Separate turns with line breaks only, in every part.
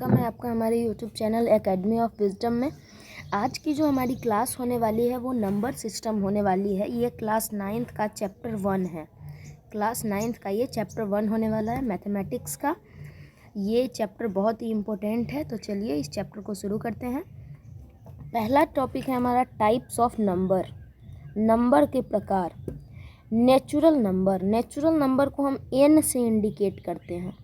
Welcome है आपका हमारे YouTube channel academy of wisdom में। आज की जो हमारी क्लास होने वाली है वो नंबर सिस्टम होने वाली है। ये क्लास 9th का चैप्टर 1 है। क्लास 9th का ये चैप्टर 1 होने वाला है मैथमेटिक्स का। ये चैप्टर बहुत ही इम्पोर्टेंट है, तो चलिए इस चैप्टर को शुरू करते हैं। पहला टॉपिक है हमारा टाइप्स ऑफ नंबर, नंबर के प्रकार। नेचुरल नंबर, नेचुरल नंबर को हम n से इंडिकेट करते हैं।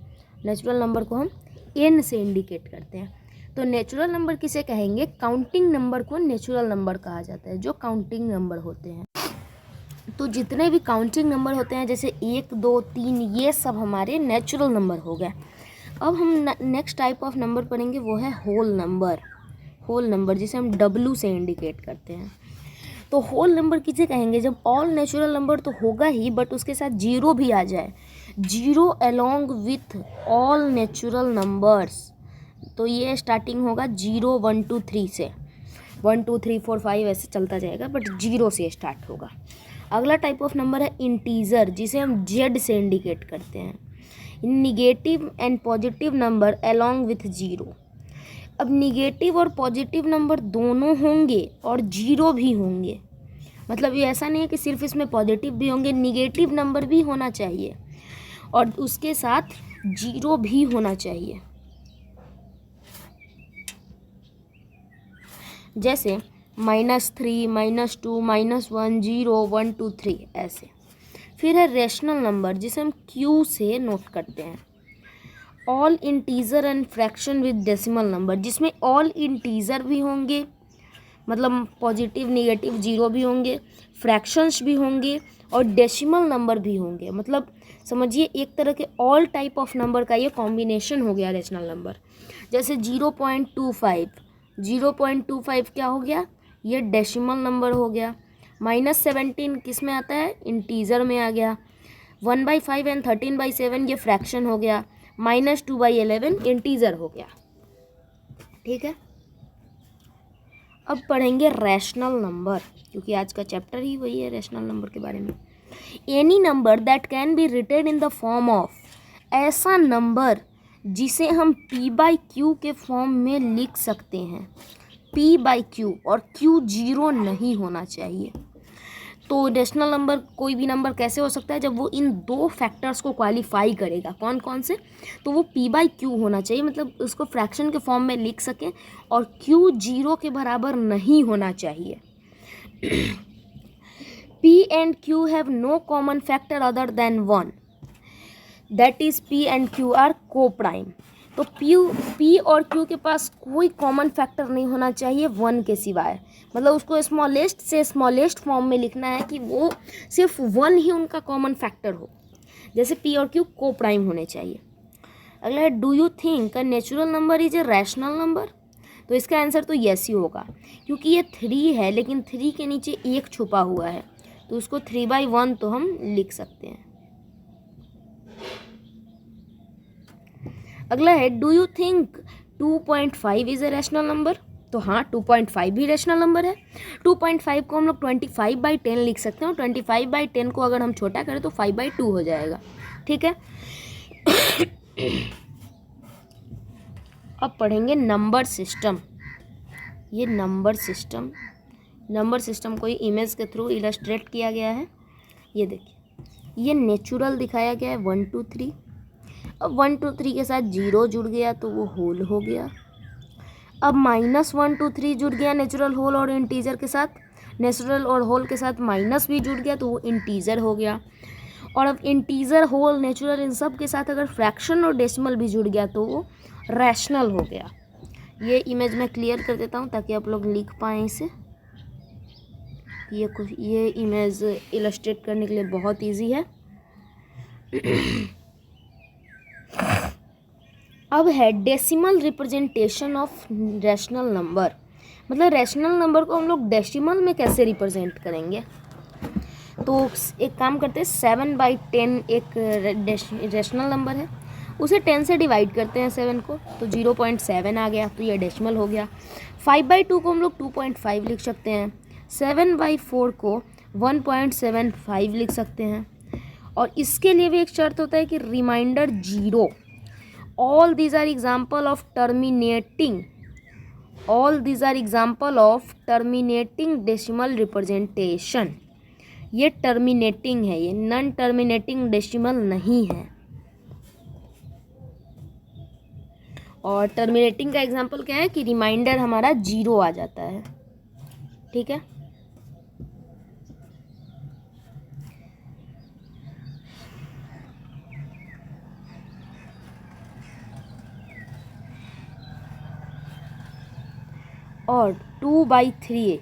नेचुरल नंबर को हम n से इंडिकेट करते हैं। तो नेचुरल नंबर किसे कहेंगे? काउंटिंग नंबर को नेचुरल नंबर कहा जाता है, जो काउंटिंग नंबर होते हैं। तो जितने भी काउंटिंग नंबर होते हैं जैसे 1, 2, 3, ये सब हमारे नेचुरल नंबर हो गए। अब हम नेक्स्ट टाइप ऑफ नंबर पढ़ेंगे, वो है होल नंबर। होल नंबर जिसे हम W से इंडिकेट करते हैं। तो होल नंबर किसे कहेंगे? जब ऑल नेचुरल नंबर तो होगा ही, बट उसके साथ जीरो भी आ जाए, zero along with all natural numbers. तो ये स्टार्टिंग होगा 0, 1, 2, 3 से, 1, 2, 3, 4, 5 ऐसे चलता जाएगा, बट जीरो से स्टार्ट होगा। अगला टाइप ऑफ नंबर है इंटीजर, जिसे हम Z से इंडिकेट करते हैं। Negative and positive number along with zero. अब निगेटिव और पॉजिटिव नंबर दोनों होंगे और जीरो भी होंगे। मतलब ये ऐसा नहीं है कि सिर्फ इसमें पॉजिटिव भी होंगे, निगेटिव नंबर भी होना चाहिए और उसके साथ जीरो भी होना चाहिए। जैसे -3, -2, -1, 0, 1, 2, 3 ऐसे। फिर है रेशनल नंबर, जिसे हम Q से नोट करते हैं। All integer and fraction with decimal number, जिसमें ऑल इंटीजर भी होंगे, मतलब पॉजिटिव निगेटिव जीरो भी होंगे, फ्रैक्शंस भी होंगे और डेसिमल नंबर भी होंगे। मतलब समझिए एक तरह के ऑल टाइप ऑफ नंबर का ये कॉम्बिनेशन हो गया रेशनल नंबर। जैसे 0.25, 0.25 क्या हो गया? ये डेसिमल नंबर हो गया। -17 किस में आता है? इंटीजर में आ गया। 1/5 एंड 13/7 ये फ्रैक्शन हो गया। -2/11 इंटीजर हो गया। ठीक है, अब पढ़ेंगे रैशनल नंबर, क्योंकि आज का चैप्टर ही वही है रैशनल नंबर के बारे में। Any number that can be written in the form of, ऐसा नंबर जिसे हम P/Q के फॉर्म में लिख सकते हैं। P/Q और Q जीरो नहीं होना चाहिए। तो रेशनल नंबर कोई भी नंबर कैसे हो सकता है? जब वो इन दो फैक्टर्स को क्वालिफाई करेगा। कौन कौन से? तो वो P/Q होना चाहिए, मतलब उसको फ्रैक्शन के फॉर्म में लिख सकें, और Q जीरो के बराबर नहीं होना चाहिए। P and Q have no common factor other than 1, that is P and Q are co-prime। तो P और Q के पास कोई कॉमन फैक्टर नहीं होना चाहिए 1 के सिवाय। मतलब उसको स्मॉलेस्ट से स्मॉलेस्ट फॉर्म में लिखना है कि वो सिर्फ 1 ही उनका कॉमन फैक्टर हो। जैसे P और Q को प्राइम होने चाहिए। अगला है, do you think a natural number is a rational number? तो इसका आंसर तो यस ही होगा, क्योंकि ये 3 है लेकिन 3 के नीचे 1 छुपा हुआ है, तो उसको 3/1 तो हम लिख सकते हैं। अगला है, do you think 2.5 is a rational number? तो हाँ, 2.5 भी रैशनल नंबर है। 2.5 को हम लोग 25/10 लिख सकते हैं, और 25/10 को अगर हम छोटा करें तो 5/2 हो जाएगा। ठीक है, अब पढ़ेंगे नंबर सिस्टम। ये नंबर सिस्टम को इमेज के थ्रू इलस्ट्रेट किया गया है। ये देखिए, ये नेचुरल दिखाया गया है 1, 2, 3। अब 1, 2, 3 के साथ जीरो जुड़ गया तो वो होल हो गया। अब -1, 2, 3 जुड़ गया नेचुरल, होल और इंटीजर के साथ। नेचुरल और होल के साथ माइनस भी जुड़ गया तो वो इंटीजर हो गया। और अब इंटीजर, होल, नेचुरल इन सब के साथ अगर फ्रैक्शन और डेसिमल भी जुड़ गया तो वो रैशनल हो गया। ये इमेज मैं क्लियर कर देता हूँ ताकि आप लोग लिख पाएँ इसे। ये इमेज इलस्ट्रेट करने के लिए बहुत ईजी है। अब है decimal representation of rational number. मतलब रैशनल नंबर को हम लोग डेसिमल में कैसे रिप्रेजेंट करेंगे? तो एक काम करते हैं, 7/10 एक रैशनल नंबर है, उसे 10 से डिवाइड करते हैं 7 को, तो 0.7 आ गया, तो ये डेसिमल हो गया। 5/2 को हम लोग 2.5 लिख सकते हैं। 7/4 को 1.75 लिख सकते हैं। और इसके लिए भी एक शर्त होता है कि reminder 0 all these are example of terminating decimal representation. ये टर्मिनेटिंग है, ये नॉन टर्मिनेटिंग डेसिमल नहीं है. और टर्मिनेटिंग का एग्जांपल क्या है कि रिमाइंडर हमारा 0 आ जाता है. ठीक है. और 2/3.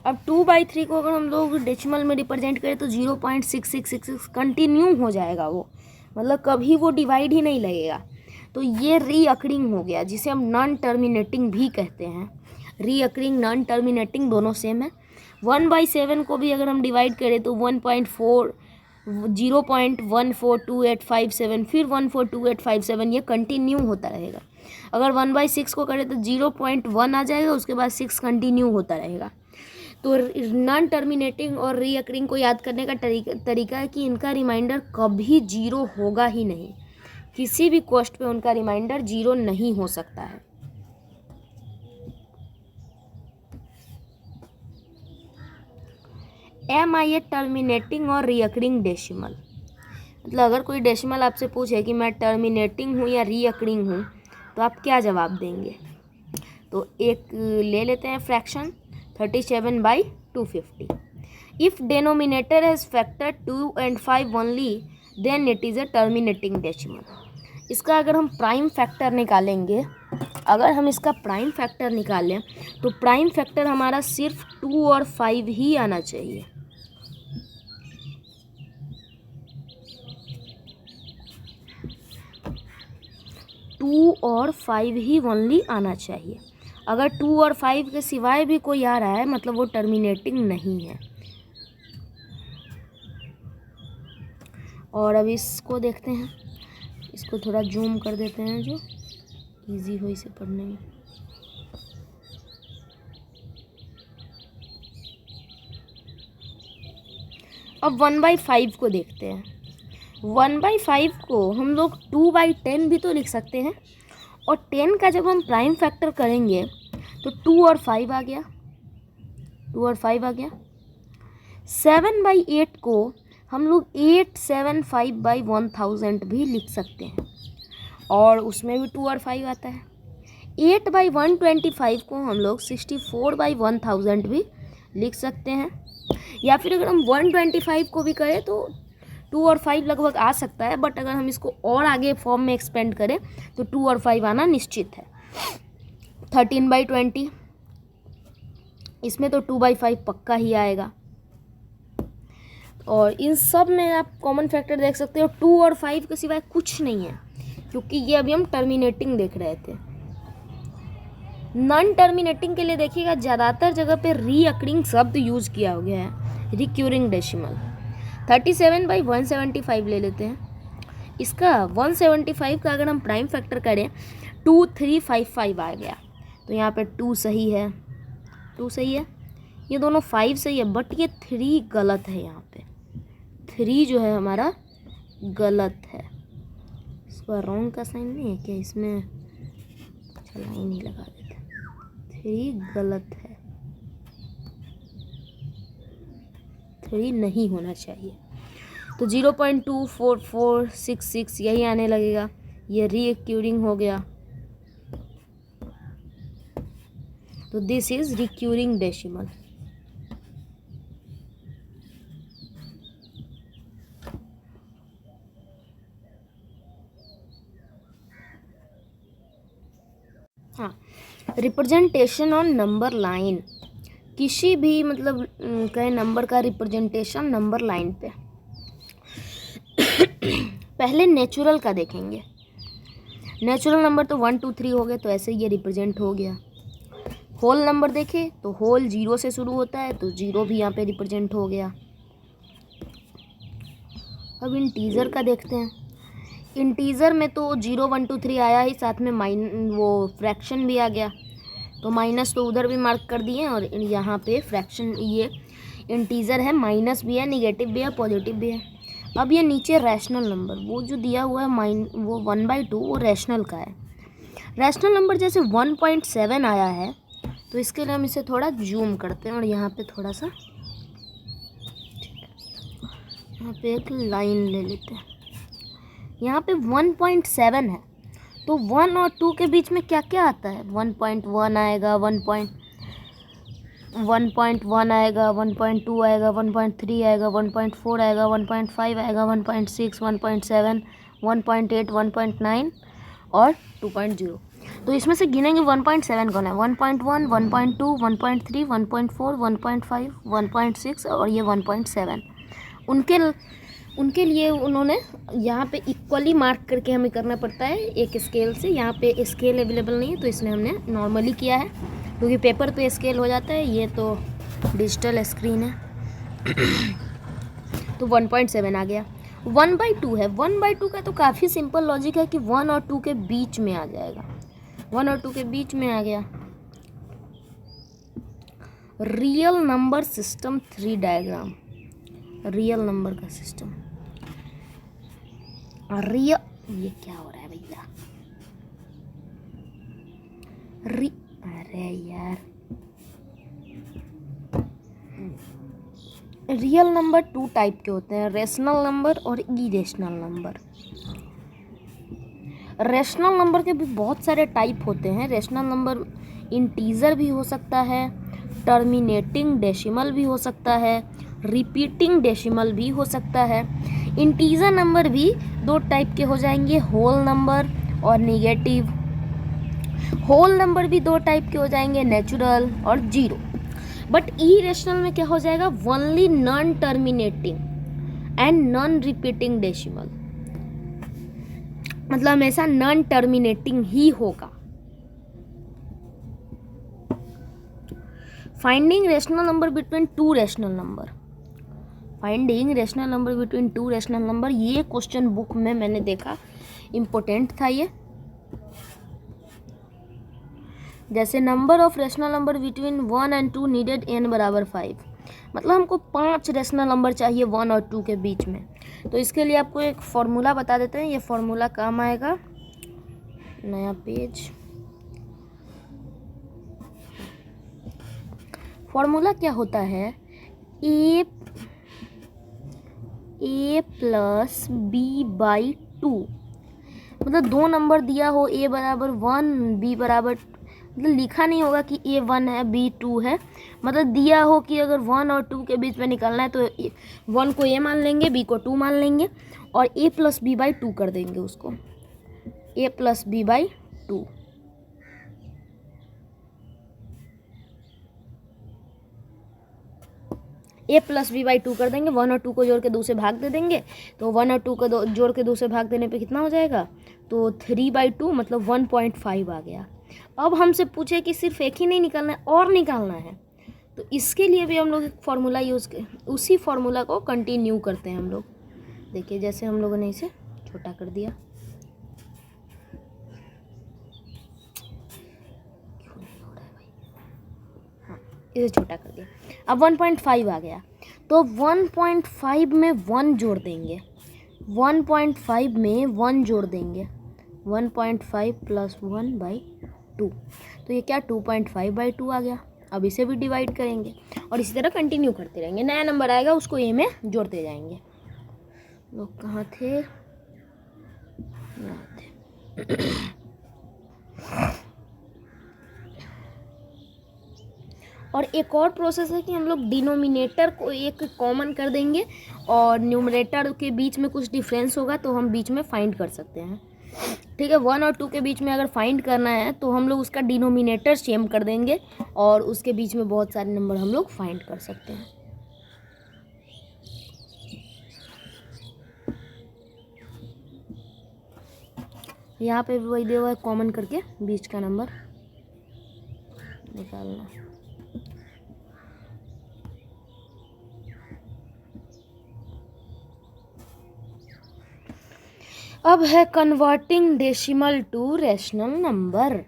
अब 2/3 को अगर हम लोग डेसिमल में रिप्रेजेंट करें तो 0.6666 कंटिन्यू हो जाएगा वो, मतलब कभी वो डिवाइड ही नहीं लगेगा. तो ये रीअकरिंग हो गया, जिसे हम नॉन टर्मिनेटिंग भी कहते हैं. रीअकरिंग नॉन टर्मिनेटिंग दोनों सेम है. 1/7 को भी अगर हम डिवाइड करें तो 0.142857, फिर 142857, ये कंटिन्यू होता रहेगा. अगर 1/6 को करें तो 0.1 आ जाएगा, उसके बाद 6 कंटिन्यू होता रहेगा. तो नॉन टर्मिनेटिंग और रीअकरिंग को याद करने का तरीका है कि इनका रिमाइंडर कभी 0 होगा ही नहीं. किसी भी कॉस्ट पे उनका रिमाइंडर 0 नहीं हो सकता है. एम आई ए टर्मिनेटिंग और रीअकरिंग डेसिमल. मतलब अगर कोई डेसिमल आपसे पूछे कि मैं टर्मिनेटिंग हूँ या रीअकरिंग हूँ, तो आप क्या जवाब देंगे? तो एक ले लेते हैं fraction 37/250. If denominator has factor 2 and 5 only then it is a terminating decimal. इसका अगर हम प्राइम फैक्टर निकालेंगे, अगर हम इसका प्राइम फैक्टर निकालें तो प्राइम फैक्टर हमारा सिर्फ 2 और 5 ही आना चाहिए. टू और 5 ही ओनली आना चाहिए. अगर 2 और 5 के सिवाय भी कोई आ रहा है मतलब वो टर्मिनेटिंग नहीं है. और अब इसको देखते हैं, इसको थोड़ा जूम कर देते हैं जो इजी हो इसे पढ़ने में. अब 1/5 को देखते हैं. 1/5 को हम लोग 2/10 भी तो लिख सकते हैं. और 10 का जब हम प्राइम फैक्टर करेंगे तो 2 और 5 आ गया, 2 और 5 आ गया. 7/8 को हम लोग 875/1000 भी लिख सकते हैं, और उसमें भी 2 और 5 आता है. 8/125 को हम लोग 64/1000 भी लिख सकते हैं. या फिर अगर हम 125 को भी करें तो 2 और 5 लगभग आ सकता है, बट अगर हम इसको और आगे फॉर्म में एक्सपेंड करें तो 2 और 5 आना निश्चित है. 13/20, इसमें तो 2/5 पक्का ही आएगा. और इन सब में आप कॉमन फैक्टर देख सकते हो, 2 और 5 के सिवाय कुछ नहीं है, क्योंकि ये अभी हम टर्मिनेटिंग देख रहे थे. नॉन टर्मिनेटिंग के लिए देखिएगा ज़्यादातर जगह पे रीअकरिंग शब्द यूज़ किया हो गया है, रिक्यूरिंग डेसिमल. 37/175 ले लेते हैं. इसका 175 का अगर हम प्राइम फैक्टर करें 2355 आ गया. तो यहाँ पे 2 सही है, 2 सही है, ये दोनों 5 सही है, बट ये 3 गलत है. यहाँ पे 3 जो है हमारा गलत है. इसका रॉन्ग का साइन नहीं है क्या इसमें? चला ही नहीं लगा देते. 3 गलत है, 3 नहीं होना चाहिए. तो 0.24466 यही आने लगेगा. ये रीअक्यूरिंग हो गया. तो दिस इज रिक्यूरिंग डेसिमल. हाँ, रिप्रेजेंटेशन ऑन नंबर लाइन. किसी भी मतलब कहे नंबर का रिप्रेजेंटेशन नंबर लाइन पे. पहले नेचुरल का देखेंगे. नेचुरल नंबर तो 1 2 3 हो गए, तो ऐसे ये रिप्रेजेंट हो गया. होल नंबर देखे तो होल 0 से शुरू होता है, तो 0 भी यहाँ पे रिप्रेजेंट हो गया. अब इंटीजर का देखते हैं. इंटीजर में तो 0 1 2 3 आया ही, साथ में वो फ्रैक्शन भी आ गया. तो माइनस तो उधर भी मार्क कर दिए, और यहाँ पे फ्रैक्शन, ये इंटीजर है, माइनस भी है, निगेटिव भी है, पॉजिटिव भी है. अब ये नीचे रैशनल नंबर, वो जो दिया हुआ है वो 1/2 वो रैशनल का है। रैशनल नंबर जैसे 1.7 आया है तो इसके लिए हम इसे थोड़ा जूम करते हैं और यहाँ पे थोड़ा सा यहाँ पे एक लाइन ले लेते हैं। यहाँ पे 1.7 है तो 1 और 2 के बीच में क्या क्या आता है? 1.1 आएगा, 1.1 आएगा, 1.2 आएगा, 1.3 आएगा, 1.4 आएगा, 1.5 आएगा, 1.6, 1.7, 1.8, 1.9 और 2.0। तो इसमें से गिनेंगे 1.7 कौन है? 1.1, 1.2, 1.3, 1.4, 1.5, 1.6 और ये 1.7। उनके लिए उन्होंने यहाँ पे इक्वली मार्क करके हमें करना पड़ता है एक स्केल से। यहाँ पे स्केल अवेलेबल नहीं है तो इसलिए हमने नॉर्मली किया है, क्योंकि पेपर पे स्केल हो जाता है, ये तो डिजिटल स्क्रीन है। तो 1.7 आ गया। 1/2 है, 1/2 का तो काफ़ी सिंपल लॉजिक है कि 1 और 2 के बीच में आ जाएगा। 1 और 2 के बीच में आ गया। Real number system 3 diagram, real number का सिस्टम। ये क्या हो रहा है भैया? अरे यार, रियल नंबर 2 टाइप के होते हैं, रेशनल नंबर और इरेशनल नंबर। रेशनल नंबर के भी बहुत सारे टाइप होते हैं। रेशनल नंबर इंटीजर भी हो सकता है, टर्मिनेटिंग डेसिमल भी हो सकता है, रिपीटिंग डेसिमल भी हो सकता है। इंटीजर नंबर भी 2 टाइप के हो जाएंगे, होल नंबर और नेगेटिव। होल नंबर भी 2 टाइप के हो जाएंगे, नेचुरल और जीरो। बट इरेशनल में क्या हो जाएगा? Only non terminating and non repeating decimal, मतलब हमेशा नॉन टर्मिनेटिंग ही होगा। Finding rational number between 2 rational number. Finding rational number between 2 rational number, ये क्वेश्चन बुक में मैंने देखा, इम्पोर्टेंट था ये। जैसे number of rational number between 1 and 2 needed n = 5, मतलब हमको 5 रेशनल नंबर चाहिए 1 और 2 के बीच में। तो इसके लिए आपको एक फॉर्मूला बता देते हैं, ये फॉर्मूला काम आएगा। नया पेज। फॉर्मूला क्या होता है? a + b/2, मतलब 2 नंबर दिया हो, a = 1, b = मतलब लिखा नहीं होगा कि a 1 है b 2 है, मतलब दिया हो कि अगर 1 और 2 के बीच में निकालना है तो 1 को a मान लेंगे, b को 2 मान लेंगे और a + b/2 कर देंगे उसको, a + b/2। a + b/2 कर देंगे, 1 और 2 को जोड़ के 2 से भाग दे देंगे, तो 1 और 2 को जोड़ के 2 से भाग देने पे कितना हो जाएगा? तो 3/2 मतलब 1.5 आ गया। अब हमसे पूछे कि सिर्फ एक ही नहीं निकालना है और निकालना है, तो इसके लिए भी हम लोग एक फार्मूला यूज़ कर, उसी फार्मूला को कंटिन्यू करते हैं हम लोग। देखिए जैसे हम लोगों ने इसे छोटा कर दिया, क्यों नहीं हो रहा है भाई? हाँ, इसे छोटा कर दिया। अब 1.5 आ गया, तो 1.5 में 1 जोड़ देंगे, 1.5 में 1 जोड़ देंगे, 1.5 + 1/2, तो ये क्या 2.5/2 आ गया। अब इसे भी डिवाइड करेंगे और इसी तरह कंटिन्यू करते रहेंगे। नया नंबर आएगा उसको ए में जोड़ते जाएंगे। लोग कहाँ थे? यहाँ थे। और एक और प्रोसेस है कि हम लोग डिनोमिनेटर को एक कॉमन कर देंगे और न्यूमरेटर के बीच में कुछ डिफरेंस होगा तो हम बीच में फाइंड कर सकते हैं। ठीक है, 1 और 2 के बीच में अगर फाइंड करना है तो हम लोग उसका डिनोमिनेटर सेम कर देंगे और उसके बीच में बहुत सारे नंबर हम लोग फाइंड कर सकते हैं। यहाँ पे भी वही दिया हुआ है, कॉमन करके बीच का नंबर निकालना। अब है converting decimal to rational number.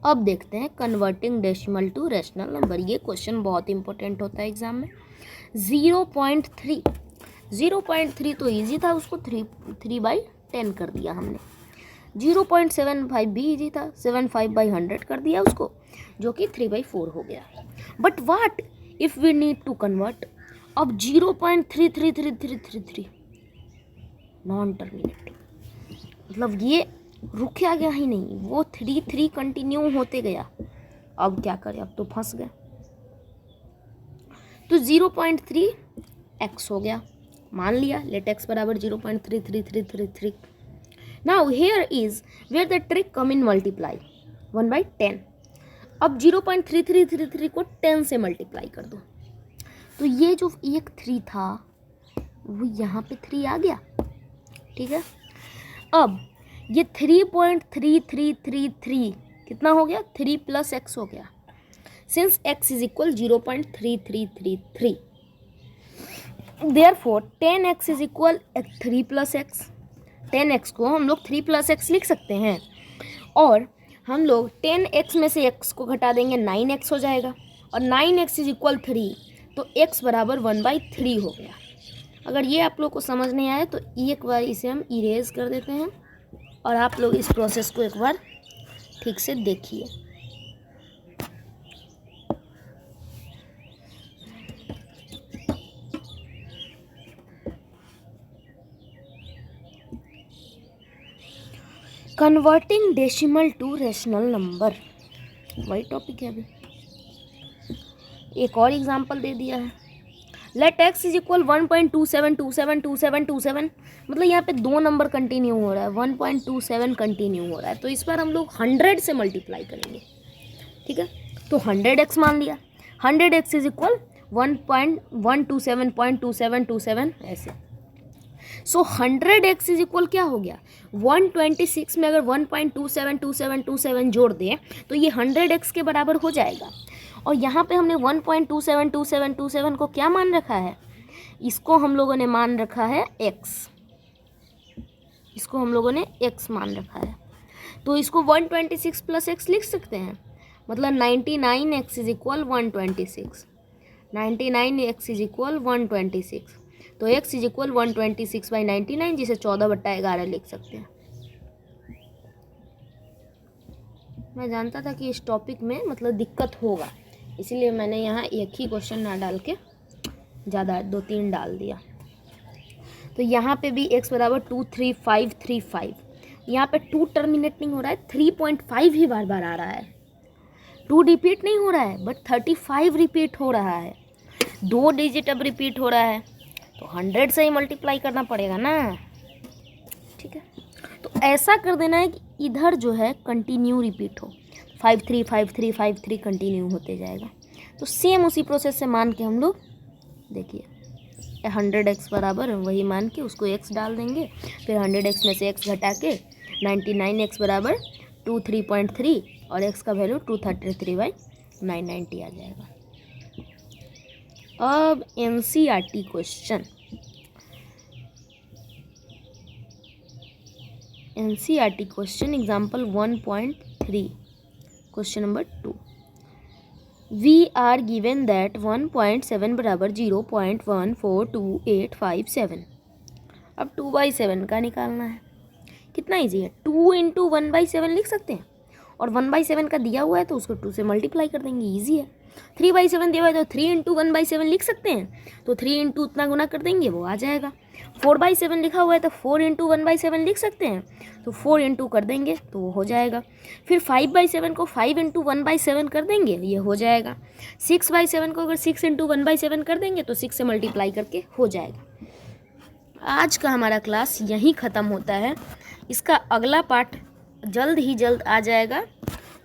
अब देखते हैं converting decimal to rational number. ये क्वेश्चन बहुत इंपॉर्टेंट होता है एग्जाम में। 0.3 0.3 तो इजी था, उसको 3/10 कर दिया हमने। 0.75 भी इजी था, 75/100 कर दिया उसको, जो कि 3/4 हो गया। But what if we need to convert, अब 0.33333 नॉन टर्मिनेट, मतलब ये रुका गया ही नहीं, वो 3 कंटिन्यू होते गया। अब क्या करें, अब तो फंस गए। तो 0.3 x हो गया, मान लिया, लेट x बराबर 0.33333। Now here is where the trick come in multiply 1/10। अब 0.3333 को 10 से मल्टीप्लाई कर दो, तो ये जो एक 3 था वो यहाँ पे 3 आ गया, ठीक है। अब ये 3.3333 कितना हो गया, 3 + x हो गया, since x is equal 0.3333, therefore 10x is equal 3 + x। 10x को हम लोग 3 + x लिख सकते हैं, और हम लोग 10x में से x को घटा देंगे, 9x हो जाएगा, और 9x इज इक्वल 3, तो x बराबर 1/3 हो गया। अगर ये आप लोग को समझ नहीं आया तो एक बार इसे हम इरेज कर देते हैं, और आप लोग इस प्रोसेस को एक बार ठीक से देखिए। Converting decimal to rational number, वही टॉपिक है अभी। एक और एग्जांपल दे दिया है, लेट x इज इक्वल 1.27272727, मतलब यहाँ पे 2 नंबर कंटिन्यू हो रहा है, 1.27 कंटिन्यू हो रहा है, तो इस बार हम लोग 100 से मल्टीप्लाई करेंगे, ठीक है। तो 100x मान लिया, 100x इज इक्वल 1.127.2727 ऐसे। सो 100x इज इक्वल क्या हो गया, 126 में अगर 1.272727 जोड़ दें तो ये 100x के बराबर हो जाएगा। और यहाँ पे हमने 1.272727 को क्या मान रखा है, इसको हम लोगों ने मान रखा है x, इसको हम लोगों ने x मान रखा है, तो इसको 126 + x लिख सकते हैं, मतलब 99x is equal 126, 99x is equal 126, तो x इज इक्वल 126/99, जिसे 14/11 लिख सकते हैं। मैं जानता था कि इस टॉपिक में मतलब दिक्कत होगा, इसीलिए मैंने यहाँ एक ही क्वेश्चन ना डाल के ज़्यादा 2-3 डाल दिया। तो यहाँ पे भी x बराबर 23535, यहाँ पे 2 टर्मिनेट नहीं हो रहा है, 3.5 ही बार बार आ रहा है, 2 रिपीट नहीं हो रहा है, बट 35 रिपीट हो रहा है, 2 डिजिट अब रिपीट हो रहा है, तो 100 से ही मल्टीप्लाई करना पड़ेगा ना, ठीक है। तो ऐसा कर देना है कि इधर जो है कंटिन्यू रिपीट हो, 535353 कंटिन्यू होते जाएगा। तो सेम उसी प्रोसेस से मान के हम लोग देखिए 100x बराबर वही मान के उसको x डाल देंगे, फिर 100x में से x घटा के 99x बराबर 23.3 और x का वैल्यू 233/990 आ जाएगा। अब NCERT question, NCERT question example 1.3 question number 2, we are given that 1.7 बराबर 0.142857। अब 2/7 का निकालना है, कितना इजी है, 2 × 1/7 लिख सकते हैं, और 1/7 का दिया हुआ है तो उसको 2 से मल्टीप्लाई कर देंगे, इजी है। 3/7 दिया हुआ है तो 3 × 1/7 लिख सकते हैं, तो 3 × उतना गुना कर देंगे वो आ जाएगा। 4/7 लिखा हुआ है तो 4 × 1/7 लिख सकते हैं, तो 4 × कर देंगे तो वो हो जाएगा। फिर 5/7 को 5 × 1/7 कर देंगे, ये हो जाएगा। 6/7 को अगर 6 × 1/7 कर देंगे तो 6 से मल्टीप्लाई करके हो जाएगा। आज का हमारा क्लास यहीं ख़त्म होता है, इसका अगला पार्ट जल्द ही जल्द आ जाएगा,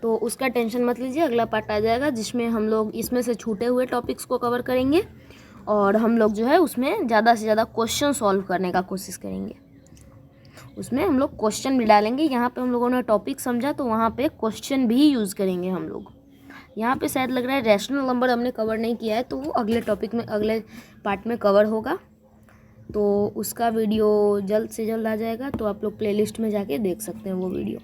तो उसका टेंशन मत लीजिए, अगला पार्ट आ जाएगा जिसमें हम लोग इसमें से छूटे हुए टॉपिक्स को कवर करेंगे, और हम लोग जो है उसमें ज़्यादा से ज़्यादा क्वेश्चन सॉल्व करने का कोशिश करेंगे। उसमें हम लोग क्वेश्चन भी डालेंगे, यहाँ पे हम लोगों ने टॉपिक समझा तो वहाँ पे क्वेश्चन भी यूज़ करेंगे हम लोग। यहाँ पे शायद लग रहा है रैशनल नंबर हमने कवर नहीं किया है, तो वो अगले टॉपिक में अगले पार्ट में कवर होगा, तो उसका वीडियो जल्द से जल्द आ जाएगा, तो आप लोग प्लेलिस्ट में जाके देख सकते हैं वो वीडियो।